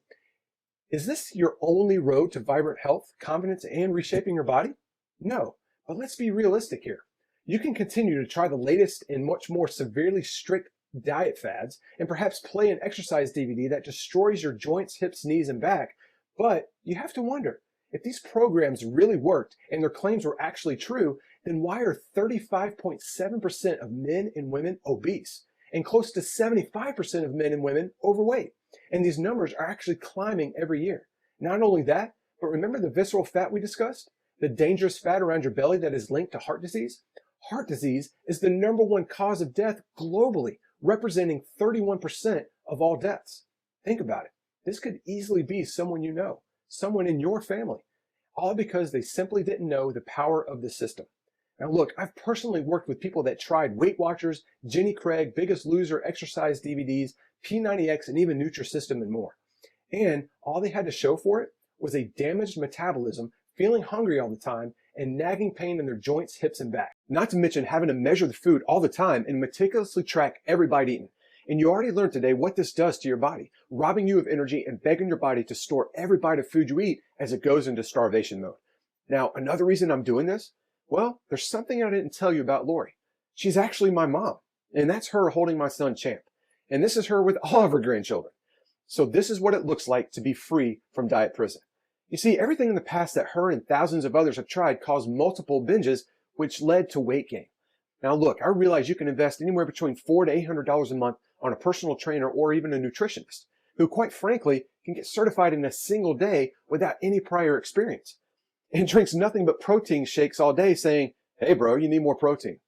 is this your only road to vibrant health, confidence, and reshaping your body? No, but let's be realistic here. You can continue to try the latest and much more severely strict diet fads, and perhaps play an exercise DVD that destroys your joints, hips, knees, and back. But you have to wonder, if these programs really worked and their claims were actually true, then why are 35.7% of men and women obese and close to 75% of men and women overweight? And these numbers are actually climbing every year. Not only that, but remember the visceral fat we discussed? The dangerous fat around your belly that is linked to heart disease? Heart disease is the #1 cause of death globally, representing 31% of all deaths. Think about it. This could easily be someone you know, someone in your family, all because they simply didn't know the power of the system. Now look, I've personally worked with people that tried Weight Watchers, Jenny Craig, Biggest Loser, exercise DVDs, P90X, and even Nutrisystem and more. And all they had to show for it was a damaged metabolism, feeling hungry all the time, and nagging pain in their joints, hips, and back. Not to mention having to measure the food all the time and meticulously track every bite eaten. And you already learned today what this does to your body, robbing you of energy and begging your body to store every bite of food you eat as it goes into starvation mode. Now, another reason I'm doing this, well, there's something I didn't tell you about Lori. She's actually my mom, and that's her holding my son Champ. And this is her with all of her grandchildren. So this is what it looks like to be free from diet prison. You see, everything in the past that her and thousands of others have tried caused multiple binges, which led to weight gain. Now look, I realize you can invest anywhere between $400 to $800 a month on a personal trainer or even a nutritionist. who quite frankly can get certified in a single day without any prior experience, and drinks nothing but protein shakes all day saying, "Hey bro, you need more protein."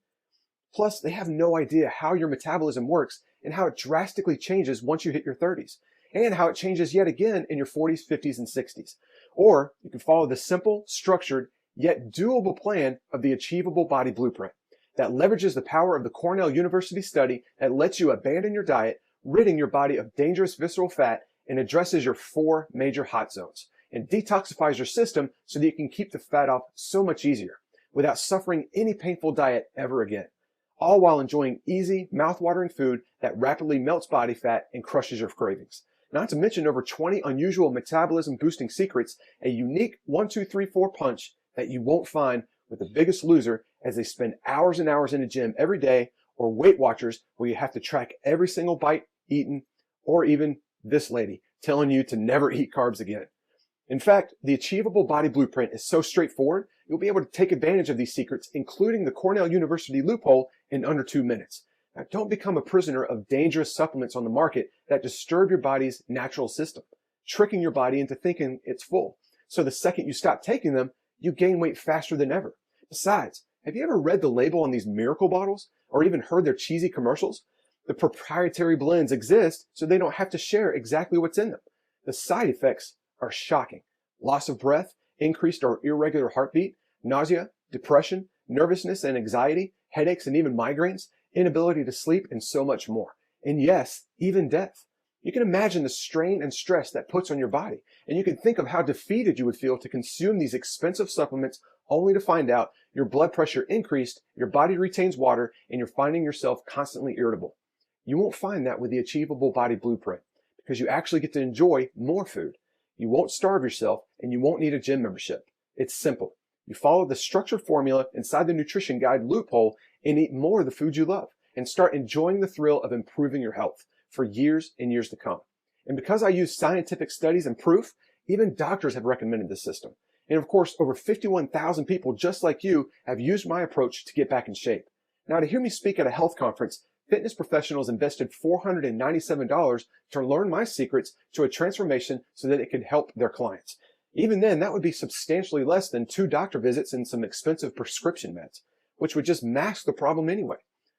Plus, they have no idea how your metabolism works and how it drastically changes once you hit your 30s, and how it changes yet again in your 40s, 50s, and 60s. Or you can follow the simple, structured, yet doable plan of the Achievable Body Blueprint that leverages the power of the Cornell University study that lets you abandon your diet, ridding your body of dangerous visceral fat, and addresses your 4 major hot zones, and detoxifies your system so that you can keep the fat off so much easier without suffering any painful diet ever again, all while enjoying easy, mouth-watering food that rapidly melts body fat and crushes your cravings. Not to mention over 20 unusual metabolism boosting secrets, a unique 1, 2, 3, 4 punch that you won't find with the Biggest Loser, as they spend hours and hours in a gym every day, or Weight Watchers where you have to track every single bite eaten, or even this lady telling you to never eat carbs again. In fact, the Achievable Body Blueprint is so straightforward, you'll be able to take advantage of these secrets, including the Cornell University loophole, in under 2 minutes. Now, don't become a prisoner of dangerous supplements on the market that disturb your body's natural system, tricking your body into thinking it's full. So the second you stop taking them, you gain weight faster than ever. Besides, have you ever read the label on these miracle bottles or even heard their cheesy commercials? The proprietary blends exist so they don't have to share exactly what's in them. The side effects are shocking. Loss of breath, increased or irregular heartbeat, nausea, depression, nervousness and anxiety, headaches and even migraines, inability to sleep, and so much more. And yes, even death. You can imagine the strain and stress that puts on your body, and you can think of how defeated you would feel to consume these expensive supplements only to find out your blood pressure increased, your body retains water, and you're finding yourself constantly irritable. You won't find that with the Achievable Body Blueprint, because you actually get to enjoy more food. You won't starve yourself, and you won't need a gym membership. It's simple. You follow the structured formula inside the nutrition guide loophole and eat more of the food you love, and start enjoying the thrill of improving your health for years and years to come. And because I use scientific studies and proof, even doctors have recommended this system. And of course, over 51,000 people just like you have used my approach to get back in shape. Now, to hear me speak at a health conference, fitness professionals invested $497 to learn my secrets to a transformation so that it could help their clients. Even then, that would be substantially less than 2 doctor visits and some expensive prescription meds, which would just mask the problem anyway.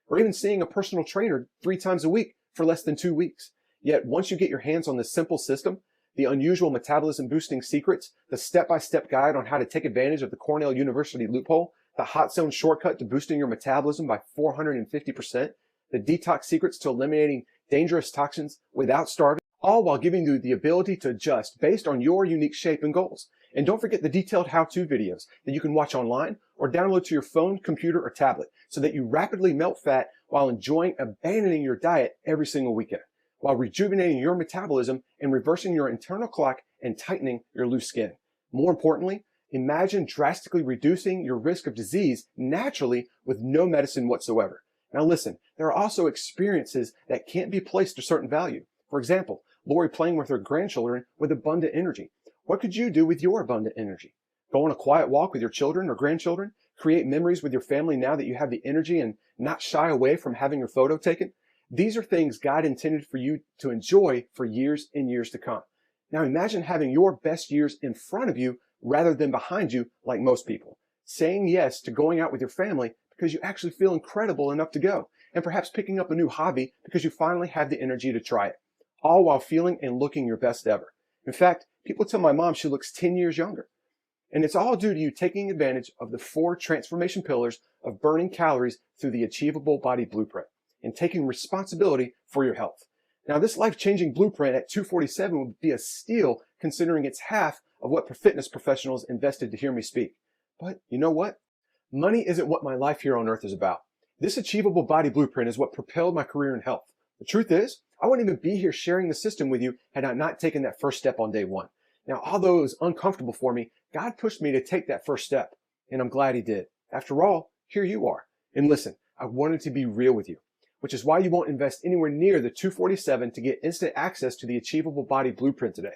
Or even seeing a personal trainer 3 times a week for less than 2 weeks. Yet once you get your hands on this simple system, the unusual metabolism boosting secrets, the step-by-step guide on how to take advantage of the Cornell University loophole, the hot zone shortcut to boosting your metabolism by 450%, the detox secrets to eliminating dangerous toxins without starving, all while giving you the ability to adjust based on your unique shape and goals. And don't forget the detailed how-to videos that you can watch online or download to your phone, computer, or tablet so that you rapidly melt fat while enjoying abandoning your diet every single weekend, while rejuvenating your metabolism and reversing your internal clock and tightening your loose skin. More importantly, imagine drastically reducing your risk of disease naturally with no medicine whatsoever. Now listen, there are also experiences that can't be placed to certain value. For example, Lori playing with her grandchildren with abundant energy. What could you do with your abundant energy? Go on a quiet walk with your children or grandchildren? Create memories with your family now that you have the energy and not shy away from having your photo taken? These are things God intended for you to enjoy for years and years to come. Now imagine having your best years in front of you rather than behind you like most people. Saying yes to going out with your family because you actually feel incredible enough to go, and perhaps picking up a new hobby because you finally have the energy to try it, all while feeling and looking your best ever. In fact, people tell my mom she looks 10 years younger. And it's all due to you taking advantage of the 4 transformation pillars of burning calories through the Achievable Body Blueprint and taking responsibility for your health. Now, this life-changing blueprint at $247 would be a steal considering it's half of what fitness professionals invested to hear me speak. But you know what? Money isn't what my life here on earth is about. This Achievable Body Blueprint is what propelled my career in health. The truth is, I wouldn't even be here sharing the system with you had I not taken that first step on day 1. Now, although it was uncomfortable for me, God pushed me to take that first step, and I'm glad he did. After all, here you are. And listen, I wanted to be real with you, which is why you won't invest anywhere near the $247 to get instant access to the Achievable Body Blueprint today.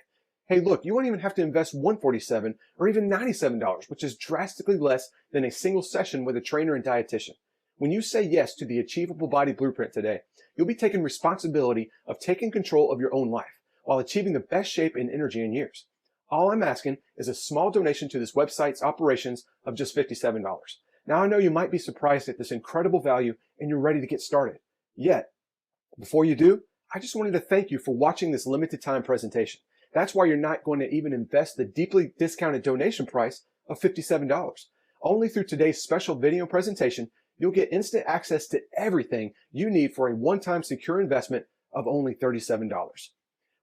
Hey, look, you won't even have to invest $147 or even $97, which is drastically less than a single session with a trainer and dietitian. When you say yes to the Achievable Body Blueprint today, you'll be taking responsibility of taking control of your own life, while achieving the best shape and energy in years. All I'm asking is a small donation to this website's operations of just $57. Now I know you might be surprised at this incredible value and you're ready to get started. Yet, before you do, I just wanted to thank you for watching this limited time presentation. That's why you're not going to even invest the deeply discounted donation price of $57. Only through today's special video presentation, you'll get instant access to everything you need for a one-time secure investment of only $37.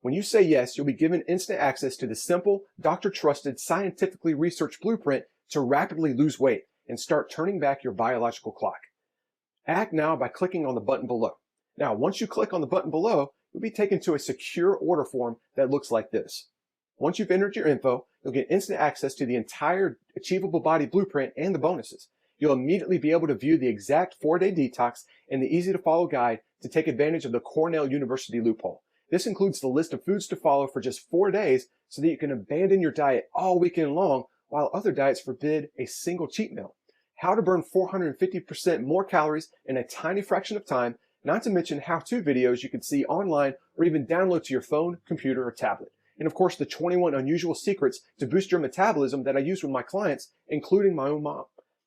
When you say yes, you'll be given instant access to the simple, doctor-trusted, scientifically researched blueprint to rapidly lose weight and start turning back your biological clock. Act now by clicking on the button below. Now, once you click on the button below, you'll be taken to a secure order form that looks like this. Once you've entered your info, you'll get instant access to the entire Achievable Body blueprint and the bonuses. You'll immediately be able to view the exact 4-day detox and the easy-to-follow guide to take advantage of the Cornell University loophole. This includes the list of foods to follow for just 4 days so that you can abandon your diet all weekend long while other diets forbid a single cheat meal. How to burn 450% more calories in a tiny fraction of time, not to mention how-to videos you can see online or even download to your phone, computer, or tablet. And of course, the 21 unusual secrets to boost your metabolism that I use with my clients, including my own mom.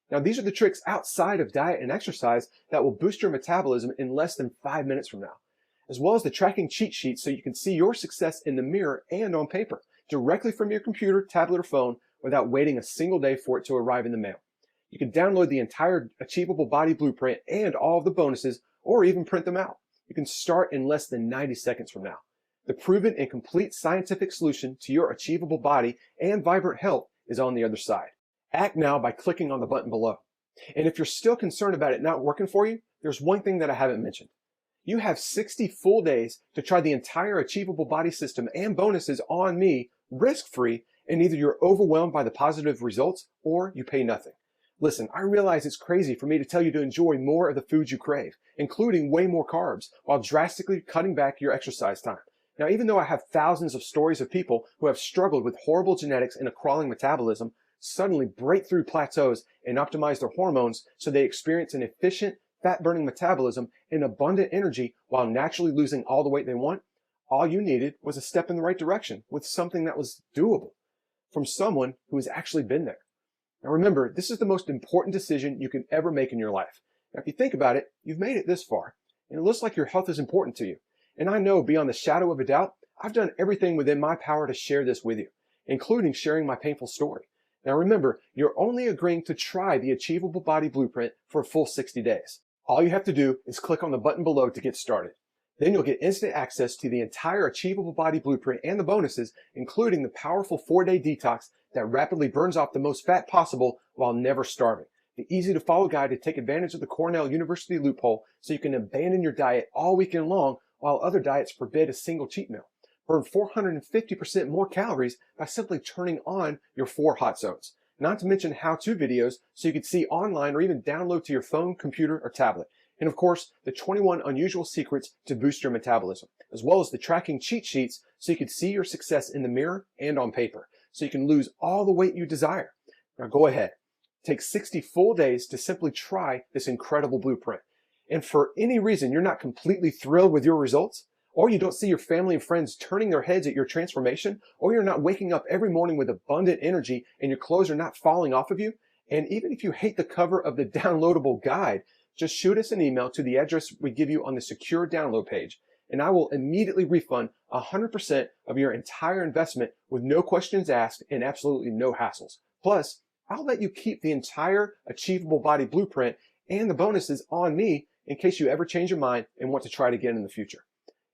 Now, these are the tricks outside of diet and exercise that will boost your metabolism in less than 5 minutes from now, as well as the tracking cheat sheet so you can see your success in the mirror and on paper, directly from your computer, tablet, or phone without waiting a single day for it to arrive in the mail. You can download the entire Achievable Body blueprint and all of the bonuses, or even print them out. You can start in less than 90 seconds from now. The proven and complete scientific solution to your achievable body and vibrant health is on the other side. Act now by clicking on the button below. And if you're still concerned about it not working for you, there's one thing that I haven't mentioned. You have 60 full days to try the entire Achievable Body system and bonuses on me, risk-free, and either you're overwhelmed by the positive results or you pay nothing. Listen, I realize it's crazy for me to tell you to enjoy more of the foods you crave, including way more carbs, while drastically cutting back your exercise time. Now, even though I have thousands of stories of people who have struggled with horrible genetics and a crawling metabolism, suddenly break through plateaus and optimize their hormones so they experience an efficient, fat-burning metabolism and abundant energy while naturally losing all the weight they want, all you needed was a step in the right direction with something that was doable from someone who has actually been there. Now remember, this is the most important decision you can ever make in your life. Now if you think about it, you've made it this far, and it looks like your health is important to you. And I know beyond the shadow of a doubt, I've done everything within my power to share this with you, including sharing my painful story. Now remember, you're only agreeing to try the Achievable Body Blueprint for a full 60 days. All you have to do is click on the button below to get started. Then you'll get instant access to the entire Achievable Body Blueprint and the bonuses, including the powerful 4-day detox that rapidly burns off the most fat possible while never starving. The easy-to-follow guide to take advantage of the Cornell University loophole so you can abandon your diet all weekend long while other diets forbid a single cheat meal. Burn 450% more calories by simply turning on your 4 hot zones. Not to mention how-to videos so you can see online or even download to your phone, computer, or tablet. And of course, the 21 unusual secrets to boost your metabolism, as well as the tracking cheat sheets so you can see your success in the mirror and on paper, so you can lose all the weight you desire. Now go ahead. Take 60 full days to simply try this incredible blueprint. And for any reason you're not completely thrilled with your results, or you don't see your family and friends turning their heads at your transformation, or you're not waking up every morning with abundant energy and your clothes are not falling off of you, and even if you hate the cover of the downloadable guide, just shoot us an email to the address we give you on the secure download page, and I will immediately refund 100% of your entire investment with no questions asked and absolutely no hassles. Plus, I'll let you keep the entire Achievable Body Blueprint and the bonuses on me in case you ever change your mind and want to try it again in the future.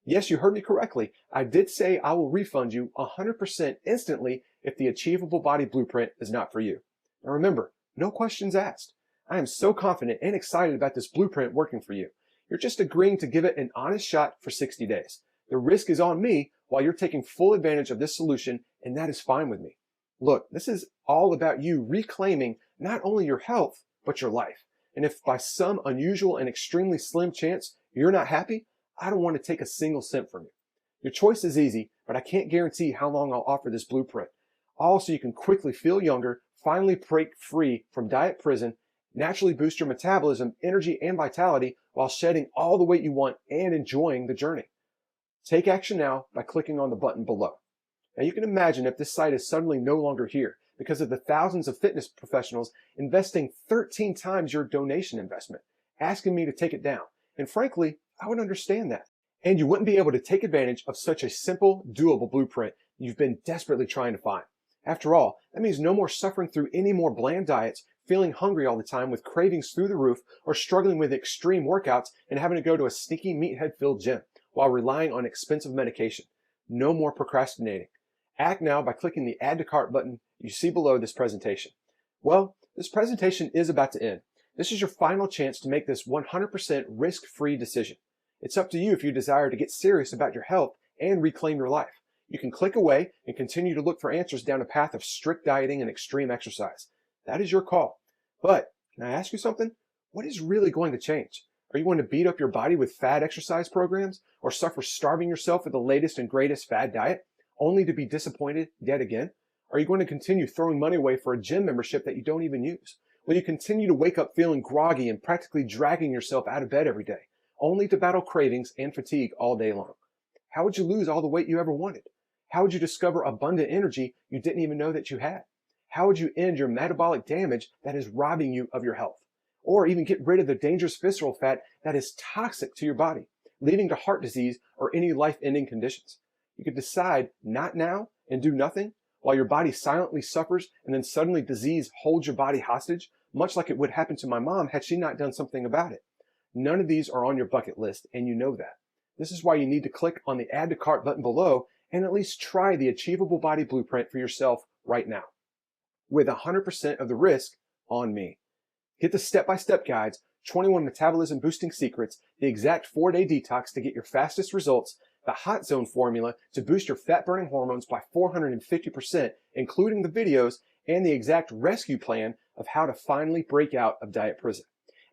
Yes, you heard me correctly. I did say I will refund you 100% instantly if the Achievable Body Blueprint is not for you. Now remember, no questions asked. I am so confident and excited about this blueprint working for you. You're just agreeing to give it an honest shot for 60 days. The risk is on me while you're taking full advantage of this solution, and that is fine with me. Look, this is all about you reclaiming not only your health, but your life. And if by some unusual and extremely slim chance you're not happy, I don't want to take a single cent from you. Your choice is easy, but I can't guarantee how long I'll offer this blueprint. All so you can quickly feel younger, finally break free from diet prison, naturally boost your metabolism, energy, and vitality while shedding all the weight you want and enjoying the journey. Take action now by clicking on the button below. Now you can imagine if this site is suddenly no longer here because of the thousands of fitness professionals investing 13 times your donation investment, asking me to take it down. And frankly, I would understand that. And you wouldn't be able to take advantage of such a simple, doable blueprint you've been desperately trying to find. After all, that means no more suffering through any more bland diets, feeling hungry all the time with cravings through the roof, or struggling with extreme workouts and having to go to a stinky meathead-filled gym while relying on expensive medication. No more procrastinating. Act now by clicking the Add to Cart button you see below this presentation. Well, this presentation is about to end. This is your final chance to make this 100% risk-free decision. It's up to you if you desire to get serious about your health and reclaim your life. You can click away and continue to look for answers down a path of strict dieting and extreme exercise. That is your call. But can I ask you something? What is really going to change? Are you going to beat up your body with fad exercise programs or suffer starving yourself with the latest and greatest fad diet, only to be disappointed yet again? Are you going to continue throwing money away for a gym membership that you don't even use? Will you continue to wake up feeling groggy and practically dragging yourself out of bed every day, only to battle cravings and fatigue all day long? How would you lose all the weight you ever wanted? How would you discover abundant energy you didn't even know that you had? How would you end your metabolic damage that is robbing you of your health? Or even get rid of the dangerous visceral fat that is toxic to your body, leading to heart disease or any life-ending conditions? You could decide not now and do nothing while your body silently suffers and then suddenly disease holds your body hostage, much like it would happen to my mom had she not done something about it. None of these are on your bucket list, and you know that. This is why you need to click on the Add to Cart button below and at least try the Achievable Body Blueprint for yourself right now, with 100% of the risk on me. Get the step-by-step guides, 21 metabolism boosting secrets, the exact 4-day detox to get your fastest results, the hot zone formula to boost your fat-burning hormones by 450%, including the videos, and the exact rescue plan of how to finally break out of diet prison.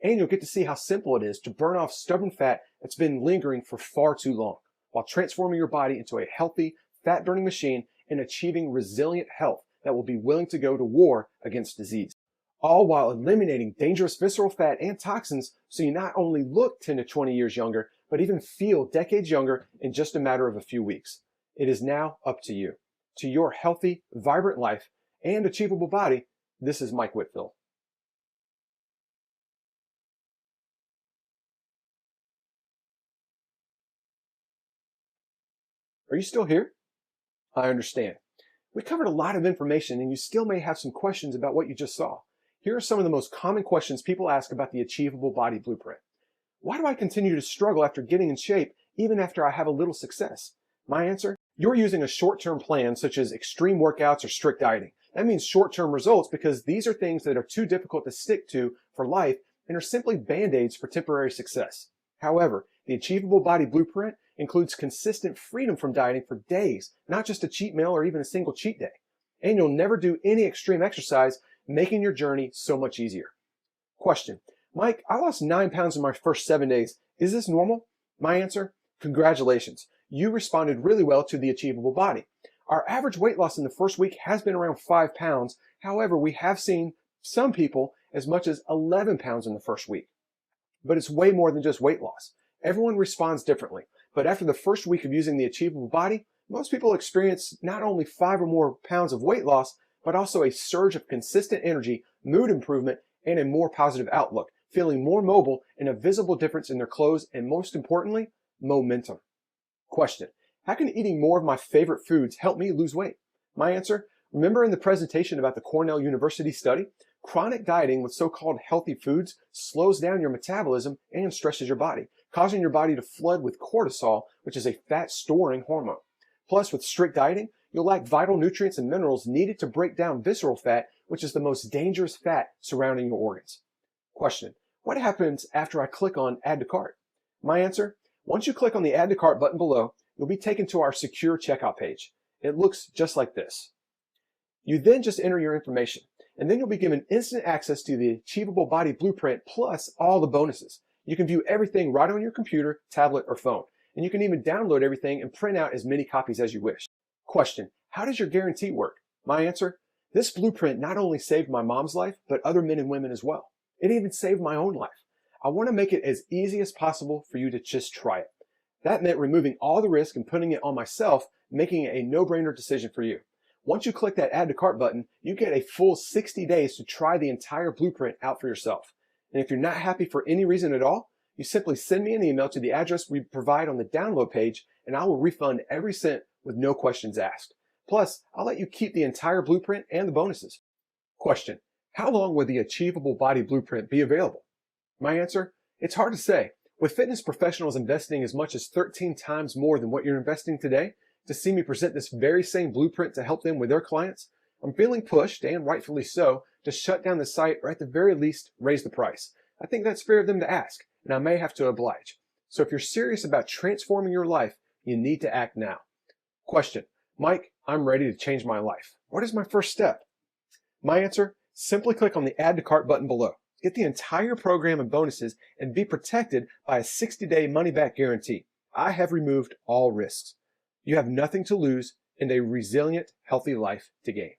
And you'll get to see how simple it is to burn off stubborn fat that's been lingering for far too long, while transforming your body into a healthy, fat-burning machine and achieving resilient health that will be willing to go to war against disease. All while eliminating dangerous visceral fat and toxins so you not only look 10 to 20 years younger, but even feel decades younger in just a matter of a few weeks. It is now up to you. To your healthy, vibrant life and achievable body, this is Mike Whitfield. Are you still here? I understand. We covered a lot of information and you still may have some questions about what you just saw. Here are some of the most common questions people ask about the Achievable Body Blueprint. Why do I continue to struggle after getting in shape even after I have a little success? My answer? You're using a short-term plan such as extreme workouts or strict dieting. That means short-term results because these are things that are too difficult to stick to for life and are simply band-aids for temporary success. However, the Achievable Body Blueprint includes consistent freedom from dieting for days, not just a cheat meal or even a single cheat day. And you'll never do any extreme exercise, making your journey so much easier. Question: Mike, I lost 9 pounds in my first 7 days. Is this normal? My answer: congratulations. You responded really well to the Achievable Body. Our average weight loss in the first week has been around 5 pounds. However, we have seen some people as much as 11 pounds in the first week. But it's way more than just weight loss. Everyone responds differently. But after the first week of using the Achievable Body, most people experience not only 5 or more pounds of weight loss, but also a surge of consistent energy, mood improvement, and a more positive outlook, feeling more mobile and a visible difference in their clothes, and most importantly, momentum. Question: how can eating more of my favorite foods help me lose weight? My answer: remember in the presentation about the Cornell University study? Chronic dieting with so-called healthy foods slows down your metabolism and stresses your body, causing your body to flood with cortisol, which is a fat-storing hormone. Plus, with strict dieting, you'll lack vital nutrients and minerals needed to break down visceral fat, which is the most dangerous fat surrounding your organs. Question: what happens after I click on Add to Cart? My answer: once you click on the Add to Cart button below, you'll be taken to our secure checkout page. It looks just like this. You then just enter your information, and then you'll be given instant access to the Achievable Body Blueprint plus all the bonuses. You can view everything right on your computer, tablet, or phone, and you can even download everything and print out as many copies as you wish. Question: how does your guarantee work? My answer: this blueprint not only saved my mom's life, but other men and women as well. It even saved my own life. I want to make it as easy as possible for you to just try it. That meant removing all the risk and putting it on myself, making it a no-brainer decision for you. Once you click that add to cart button, you get a full 60 days to try the entire blueprint out for yourself. And if you're not happy for any reason at all, you simply send me an email to the address we provide on the download page, and I will refund every cent with no questions asked. Plus, I'll let you keep the entire blueprint and the bonuses. Question: how long will the Achievable Body Blueprint be available? My answer: it's hard to say. With fitness professionals investing as much as 13 times more than what you're investing today, to see me present this very same blueprint to help them with their clients, I'm feeling pushed, and rightfully so, to shut down the site or at the very least raise the price. I think that's fair of them to ask, and I may have to oblige. So if you're serious about transforming your life, you need to act now. Question: Mike, I'm ready to change my life. What is my first step? My answer: simply click on the add to cart button below. Get the entire program and bonuses and be protected by a 60-day money-back guarantee. I have removed all risks. You have nothing to lose and a resilient, healthy life to gain.